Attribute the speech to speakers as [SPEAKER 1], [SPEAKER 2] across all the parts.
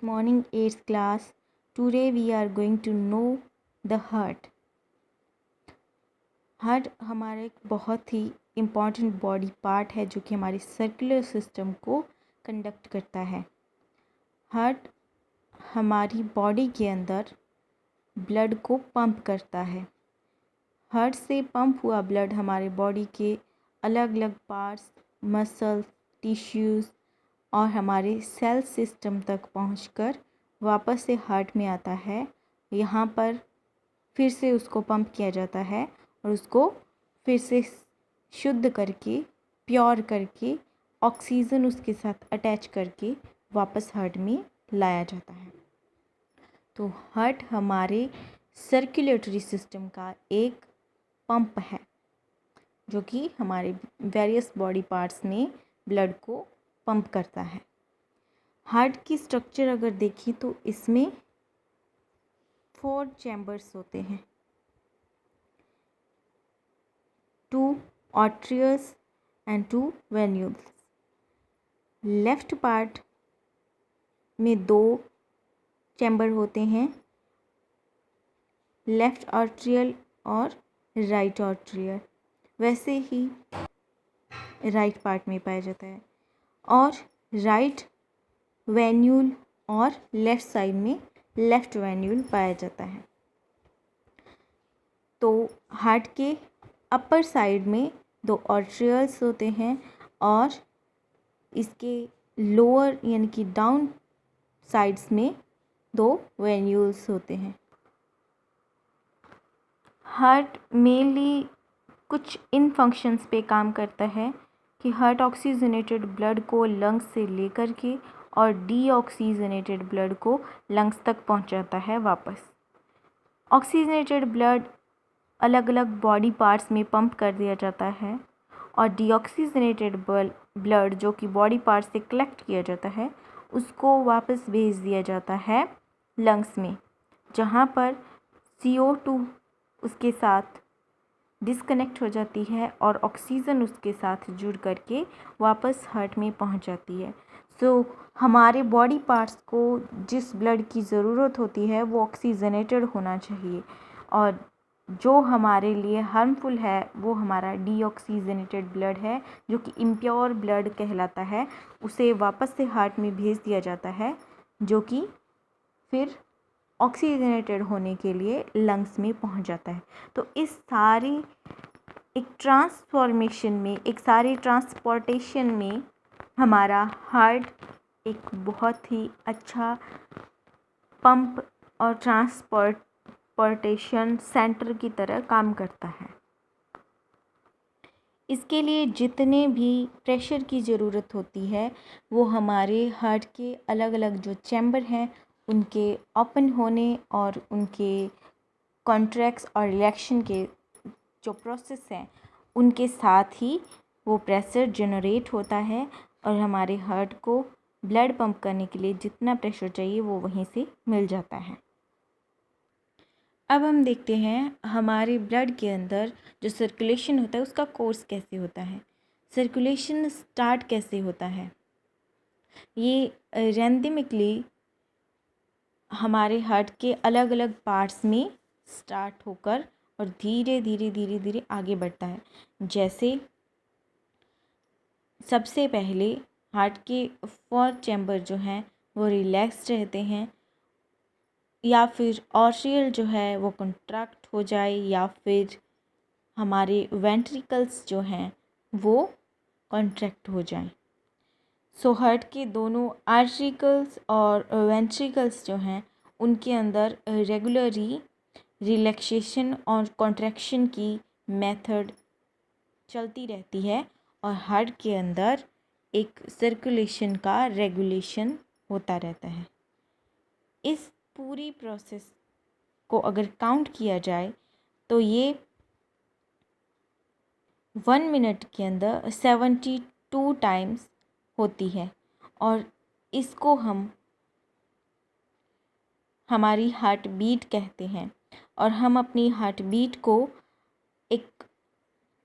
[SPEAKER 1] Morning 8th class. Today we are going to know the heart. Heart हमारा एक बहुत ही important body part है जो कि हमारे सर्कुलर सिस्टम को कंडक्ट करता है। हार्ट हमारी बॉडी के अंदर ब्लड को पंप करता है। हार्ट से पंप हुआ ब्लड हमारे बॉडी के अलग अलग पार्ट्स, मसल्स, टिश्यूज़ और हमारे सेल सिस्टम तक पहुंचकर वापस से हार्ट में आता है। यहाँ पर फिर से उसको पंप किया जाता है और उसको फिर से शुद्ध करके, प्योर करके, ऑक्सीजन उसके साथ अटैच करके वापस हार्ट में लाया जाता है। तो हार्ट हमारे सर्कुलेटरी सिस्टम का एक पंप है जो कि हमारे वेरियस बॉडी पार्ट्स में ब्लड को पंप करता है। हार्ट की स्ट्रक्चर अगर देखें तो इसमें 4 चैम्बर्स होते हैं, 2 arteries and 2 venules. Left part में 2 चैम्बर होते हैं, लेफ्ट आर्ट्रियल और राइट आर्ट्रियल। वैसे ही राइट पार्ट में पाया जाता है और राइट वेन्यूल और लेफ़्ट साइड में लेफ़्ट वेन्यूल पाया जाता है। तो हार्ट के अपर साइड में 2 आर्टरियल्स होते हैं और इसके लोअर यानी कि डाउन साइड्स में 2 वेन्यूल्स होते हैं। हार्ट मेनली कुछ इन फंक्शंस पे काम करता है कि हार्ट ऑक्सीजनेटेड ब्लड को लंग्स से लेकर के और डीऑक्सीजनेटेड ब्लड को लंग्स तक पहुंचाता है वापस। ऑक्सीजनेटेड ब्लड अलग अलग बॉडी पार्ट्स में पंप कर दिया जाता है और डीऑक्सीजनेटेड ब्लड जो कि बॉडी पार्ट्स से कलेक्ट किया जाता है उसको वापस भेज दिया जाता है लंग्स में, जहाँ पर CO2 उसके साथ डिस्कनेक्ट हो जाती है और ऑक्सीजन उसके साथ जुड़ करके वापस हार्ट में पहुंच जाती है। हमारे बॉडी पार्ट्स को जिस ब्लड की ज़रूरत होती है वो ऑक्सीजनेटेड होना चाहिए और जो हमारे लिए हार्मफुल है वो हमारा डीऑक्सीजनेटेड ब्लड है जो कि इम्प्योर ब्लड कहलाता है। उसे वापस से हार्ट में भेज दिया जाता है जो कि फिर ऑक्सीजनेटेड होने के लिए लंग्स में पहुंच जाता है। तो इस सारी एक ट्रांसफॉर्मेशन में, एक सारी ट्रांसपोर्टेशन में हमारा हार्ट एक बहुत ही अच्छा पंप और ट्रांसपोर्टेशन सेंटर की तरह काम करता है। इसके लिए जितने भी प्रेशर की ज़रूरत होती है वो हमारे हार्ट के अलग अलग जो चैम्बर हैं उनके ओपन होने और उनके कॉन्ट्रैक्ट्स और रिलैक्शन के जो प्रोसेस हैं उनके साथ ही वो प्रेशर जनरेट होता है और हमारे हार्ट को ब्लड पंप करने के लिए जितना प्रेशर चाहिए वो वहीं से मिल जाता है। अब हम देखते हैं हमारे ब्लड के अंदर जो सर्कुलेशन होता है उसका कोर्स कैसे होता है, सर्कुलेशन स्टार्ट कैसे होता है। ये रैंडमिकली हमारे हार्ट के अलग अलग पार्ट्स में स्टार्ट होकर और धीरे धीरे धीरे धीरे आगे बढ़ता है। जैसे सबसे पहले हार्ट के 4 चैम्बर जो हैं वो रिलैक्स रहते हैं या फिर आर्टरियल जो है वो कंट्रैक्ट हो जाए या फिर हमारे वेंट्रिकल्स जो हैं वो कॉन्ट्रैक्ट हो जाएं। हार्ट के दोनों आर्टरिकल्स और वेंट्रिकल्स जो हैं उनके अंदर रेगुलरली रिलैक्सेशन और कॉन्ट्रैक्शन की मेथड चलती रहती है और हार्ट के अंदर एक सर्कुलेशन का रेगुलेशन होता रहता है। इस पूरी प्रोसेस को अगर काउंट किया जाए तो ये 1 मिनट के अंदर 72 टाइम्स होती है और इसको हम हमारी हार्ट बीट कहते हैं और हम अपनी हार्ट बीट को एक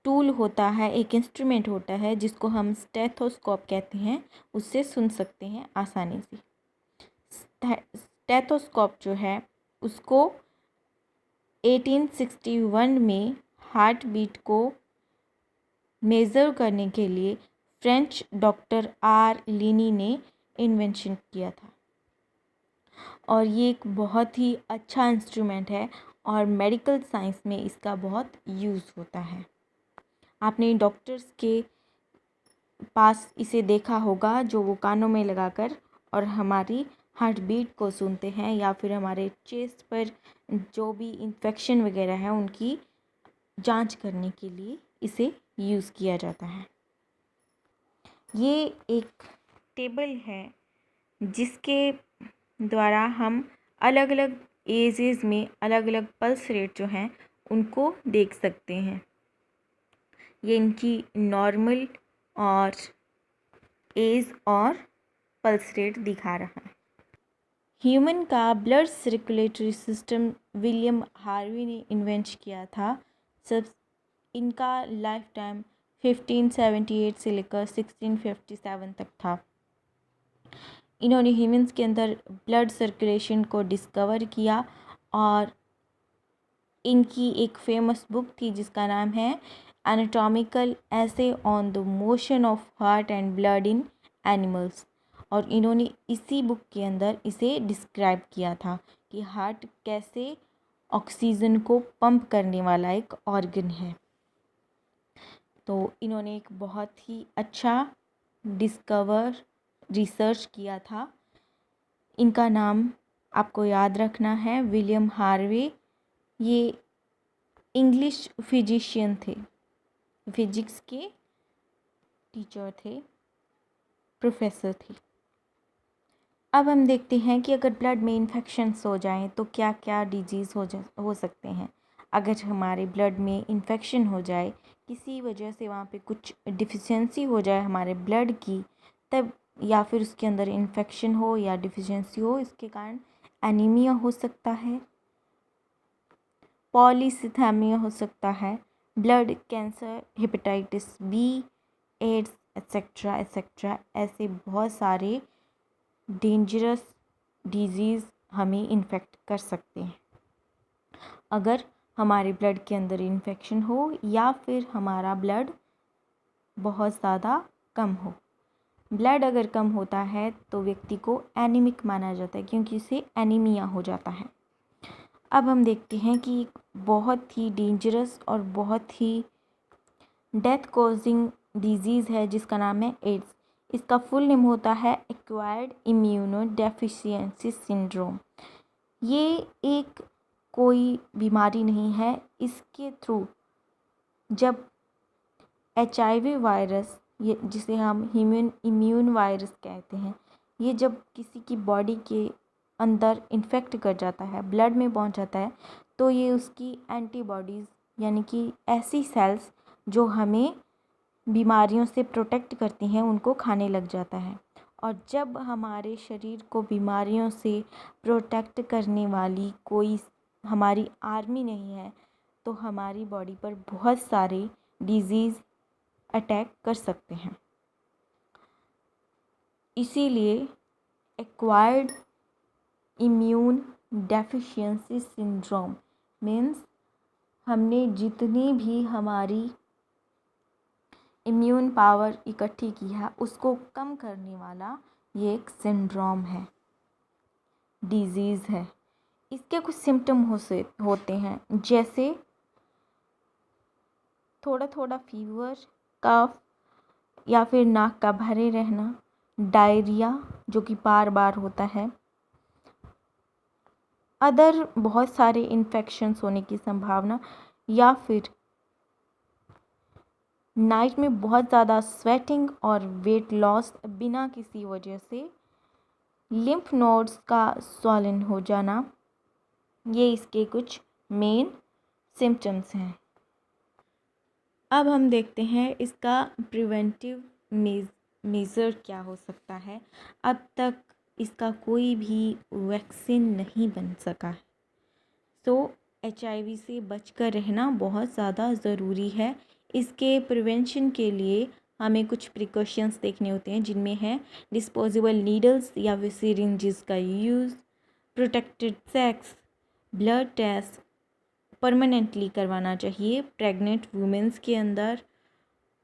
[SPEAKER 1] टूल होता है, एक इंस्ट्रूमेंट होता है जिसको हम स्टेथोस्कोप कहते हैं, उससे सुन सकते हैं आसानी से। स्टेथोस्कोप जो है उसको 1861 में हार्ट बीट को मेज़र करने के लिए फ्रेंच डॉक्टर आर लीनी ने इन्वेंशन किया था। और ये एक बहुत ही अच्छा इंस्ट्रूमेंट है और मेडिकल साइंस में इसका बहुत यूज़ होता है। आपने डॉक्टर्स के पास इसे देखा होगा जो वो कानों में लगाकर और हमारी हार्ट बीट को सुनते हैं, या फिर हमारे चेस्ट पर जो भी इन्फेक्शन वगैरह है उनकी जांच करने के लिए इसे यूज़ किया जाता है। ये एक टेबल है जिसके द्वारा हम अलग अलग एजेस में अलग अलग पल्स रेट जो हैं उनको देख सकते हैं। ये इनकी नॉर्मल और एज और पल्स रेट दिखा रहा है। ह्यूमन का blood circulatory system William Harvey ने इन्वेंट किया था। सब इनका लाइफ टाइम 1578 से लेकर 1657 तक था। इन्होंने ह्यूमंस के अंदर ब्लड सर्कुलेशन को डिस्कवर किया और इनकी एक फेमस बुक थी जिसका नाम है anatomical essay on the motion of heart and blood in animals. और इन्होंने इसी बुक के अंदर इसे डिस्क्राइब किया था कि हार्ट कैसे ऑक्सीजन को पंप करने वाला एक ऑर्गन है। तो इन्होंने एक बहुत ही अच्छा रिसर्च किया था। इनका नाम आपको याद रखना है, विलियम हार्वे। ये इंग्लिश फिजिशियन थे, फिजिक्स के टीचर थे, प्रोफेसर थे। अब हम देखते हैं कि अगर ब्लड में इन्फेक्शंस हो जाएं तो क्या क्या डिजीज़ हो सकते हैं। अगर हमारे ब्लड में इन्फेक्शन हो जाए, किसी वजह से वहाँ पे कुछ डिफिशियंसी हो जाए हमारे ब्लड की, तब या फिर उसके अंदर इन्फेक्शन हो या डिफिशियंसी हो, इसके कारण एनीमिया हो सकता है, पॉलीसिथेमिया हो सकता है, blood cancer, hepatitis B, AIDS etcetera etcetera. ऐसे बहुत सारे डेंजरस डिजीज़ हमें इन्फेक्ट कर सकते हैं अगर हमारे ब्लड के अंदर इन्फेक्शन हो या फिर हमारा ब्लड बहुत ज़्यादा कम हो। ब्लड अगर कम होता है तो व्यक्ति को एनीमिक माना जाता है क्योंकि इसे एनीमिया हो जाता है। अब हम देखते हैं कि बहुत ही डेंजरस और बहुत ही डेथ कॉजिंग डिजीज़ है जिसका नाम है एड्स। इसका फुल नेम होता है एक्वायर्ड इम्यूनो डेफिशिएंसी सिंड्रोम। ये एक कोई बीमारी नहीं है। इसके थ्रू जब HIV वायरस, ये जिसे हम इम्यून वायरस कहते हैं, ये जब किसी की बॉडी के अंदर इन्फेक्ट कर जाता है, ब्लड में पहुंच जाता है, तो ये उसकी एंटीबॉडीज़ यानी कि ऐसी सेल्स जो हमें बीमारियों से प्रोटेक्ट करती हैं उनको खाने लग जाता है। और जब हमारे शरीर को बीमारियों से प्रोटेक्ट करने वाली कोई हमारी आर्मी नहीं है तो हमारी बॉडी पर बहुत सारे डिजीज़ अटैक कर सकते हैं। इसीलिए acquired immune deficiency syndrome means हमने जितनी भी हमारी इम्यून पावर इकट्ठी की है उसको कम करने वाला ये एक सिंड्रोम है, डिजीज़ है। इसके कुछ सिम्टम होते हैं जैसे थोड़ा थोड़ा फीवर, कफ या फिर नाक का भरे रहना, डायरिया जो कि बार बार होता है, अदर बहुत सारे इन्फेक्शंस होने की संभावना, या फिर नाइट में बहुत ज़्यादा स्वेटिंग और वेट लॉस बिना किसी वजह से, लिम्फ नोड्स का स्वॉलन हो जाना। ये इसके कुछ मेन सिम्टम्स हैं। अब हम देखते हैं इसका प्रिवेंटिव मेज़र क्या हो सकता है। अब तक इसका कोई भी वैक्सीन नहीं बन सका है, तो HIV से बचकर रहना बहुत ज़्यादा ज़रूरी है। इसके प्रिवेंशन के लिए हमें कुछ प्रिकॉशंस देखने होते हैं, जिनमें है डिस्पोजेबल नीडल्स या फिर सिरिंजेस का use, protected sex, blood taste permanently करवाना चाहिए प्रेग्नेंट वुमेंस के अंदर,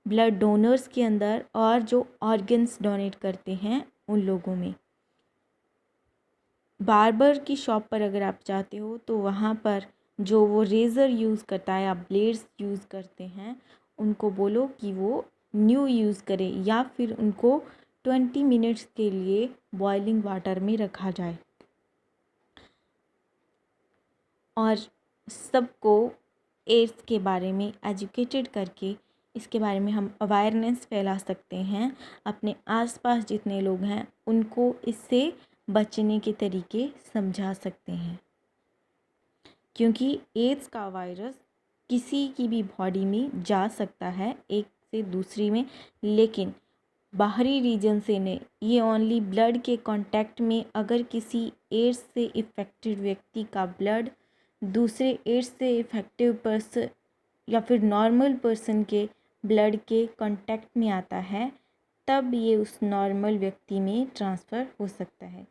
[SPEAKER 1] ब्लड डोनर्स के अंदर, और जो ऑर्गन्स डोनेट करते हैं उन लोगों में। बार्बर की शॉप पर अगर आप जाते हो तो वहाँ पर जो वो रेज़र यूज़ करता है या ब्लेड्स यूज़ करते हैं, उनको बोलो कि वो न्यू यूज़ करें, या फिर उनको 20 मिनट्स के लिए बॉइलिंग वाटर में रखा जाए। और सबको एड्स के बारे में एजुकेटेड करके इसके बारे में हम अवेयरनेस फैला सकते हैं। अपने आसपास जितने लोग हैं उनको इससे बचने के तरीके समझा सकते हैं, क्योंकि एड्स का वायरस किसी की भी बॉडी में जा सकता है एक से दूसरी में, लेकिन बाहरी रीजन से नहीं। ये ओनली ब्लड के कांटेक्ट में, अगर किसी एड्स से इफ़ेक्टेड व्यक्ति का ब्लड दूसरे एड्स से इफ़ेक्टिव पर्सन या फिर नॉर्मल पर्सन के ब्लड के कांटेक्ट में आता है, तब ये उस नॉर्मल व्यक्ति में ट्रांसफ़र हो सकता है।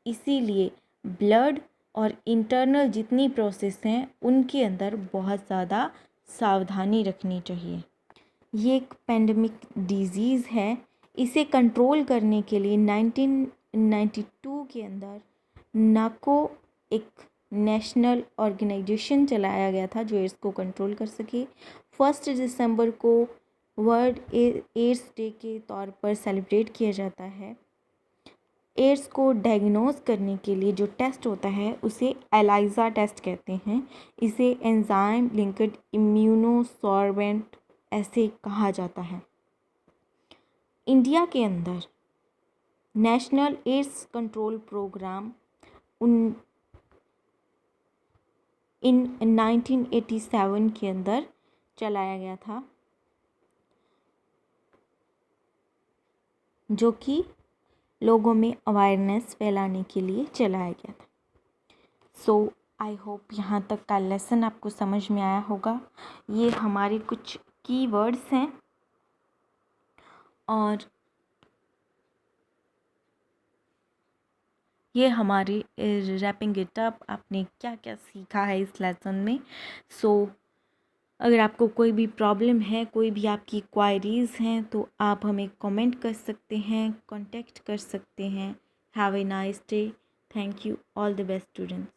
[SPEAKER 1] इसीलिए ब्लड और इंटरनल जितनी प्रोसेस हैं उनके अंदर बहुत ज़्यादा सावधानी रखनी चाहिए। ये एक पेंडेमिक डिजीज़ है। इसे कंट्रोल करने के लिए 1992 के अंदर नाको एक नेशनल ऑर्गेनाइजेशन चलाया गया था जो एड्स को कंट्रोल कर सके। 1 दिसंबर को वर्ल्ड एड्स डे के तौर पर सेलिब्रेट किया जाता है। एड्स को डायग्नोज करने के लिए जो टेस्ट होता है उसे एलाइजा टेस्ट कहते हैं। इसे एंजाइम लिंक्ड इम्यूनोसॉर्बेंट ऐसे कहा जाता है। इंडिया के अंदर नेशनल एड्स कंट्रोल प्रोग्राम इन 1987 के अंदर चलाया गया था, जो कि लोगों में अवेयरनेस फैलाने के लिए चलाया गया था। सो आई होप यहाँ तक का लेसन आपको समझ में आया होगा। ये हमारे कुछ कीवर्ड्स हैं, और ये हमारी रैपिंग इट अप, आपने क्या क्या सीखा है इस लेसन में। सो अगर आपको कोई भी प्रॉब्लम है, कोई भी आपकी क्वायरीज़ हैं, तो आप हमें कमेंट कर सकते हैं, कांटेक्ट कर सकते हैं। Have a nice day. Thank you. All the best students.